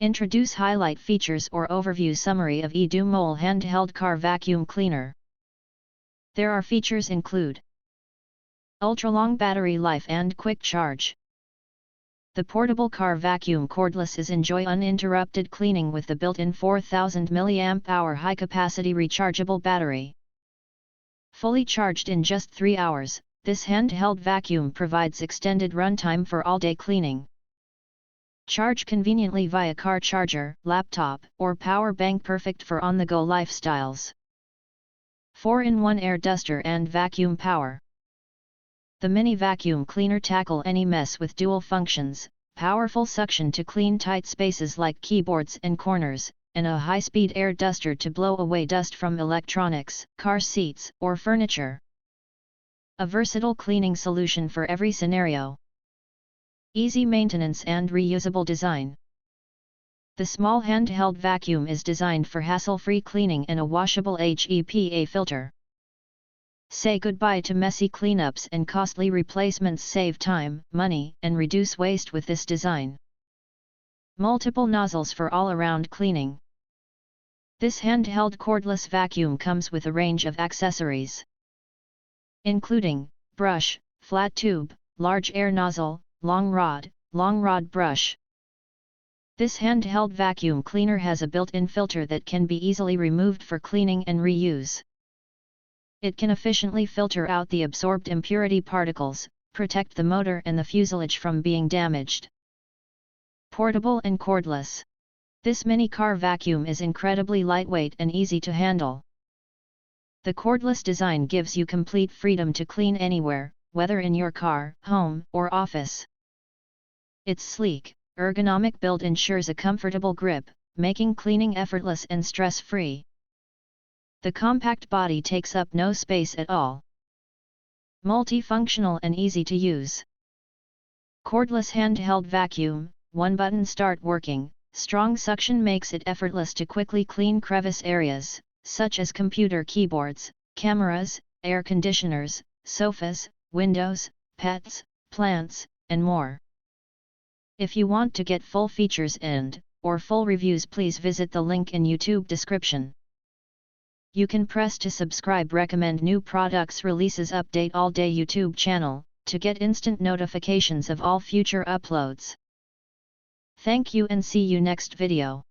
Introduce highlight features or overview summary of EDOMOL Handheld Car Vacuum Cleaner. There are features include ultra-long battery life and quick charge. The portable car vacuum cordless is enjoy uninterrupted cleaning with the built-in 4000 mAh high-capacity rechargeable battery. Fully charged in just 3 hours, this handheld vacuum provides extended runtime for all-day cleaning. Charge conveniently via car charger, laptop, or power bank, perfect for on-the-go lifestyles. 4-in-1 air duster and vacuum power. The mini vacuum cleaner tackle any mess with dual functions, powerful suction to clean tight spaces like keyboards and corners, and a high-speed air duster to blow away dust from electronics, car seats, or furniture. A versatile cleaning solution for every scenario. Easy maintenance and reusable design. The small handheld vacuum is designed for hassle-free cleaning in a washable HEPA filter. Say goodbye to messy cleanups and costly replacements. Save time, money, and reduce waste with this design. Multiple nozzles for all-around cleaning. This handheld cordless vacuum comes with a range of accessories, including brush, flat tube, large air nozzle, long rod brush. This handheld vacuum cleaner has a built-in filter that can be easily removed for cleaning and reuse. It can efficiently filter out the absorbed impurity particles, protect the motor and the fuselage from being damaged. Portable and cordless. This mini car vacuum is incredibly lightweight and easy to handle. The cordless design gives you complete freedom to clean anywhere, whether in your car, home, or office. Its sleek, ergonomic build ensures a comfortable grip, making cleaning effortless and stress-free. The compact body takes up no space at all. Multifunctional and easy to use. Cordless handheld vacuum, one button start working. Strong suction makes it effortless to quickly clean crevice areas, such as computer keyboards, cameras, air conditioners, sofas, windows, pets, plants, and more. If you want to get full features or full reviews, please visit the link in YouTube description. You can press to subscribe, recommend new products releases, update all day YouTube channel, to get instant notifications of all future uploads. Thank you and see you next video.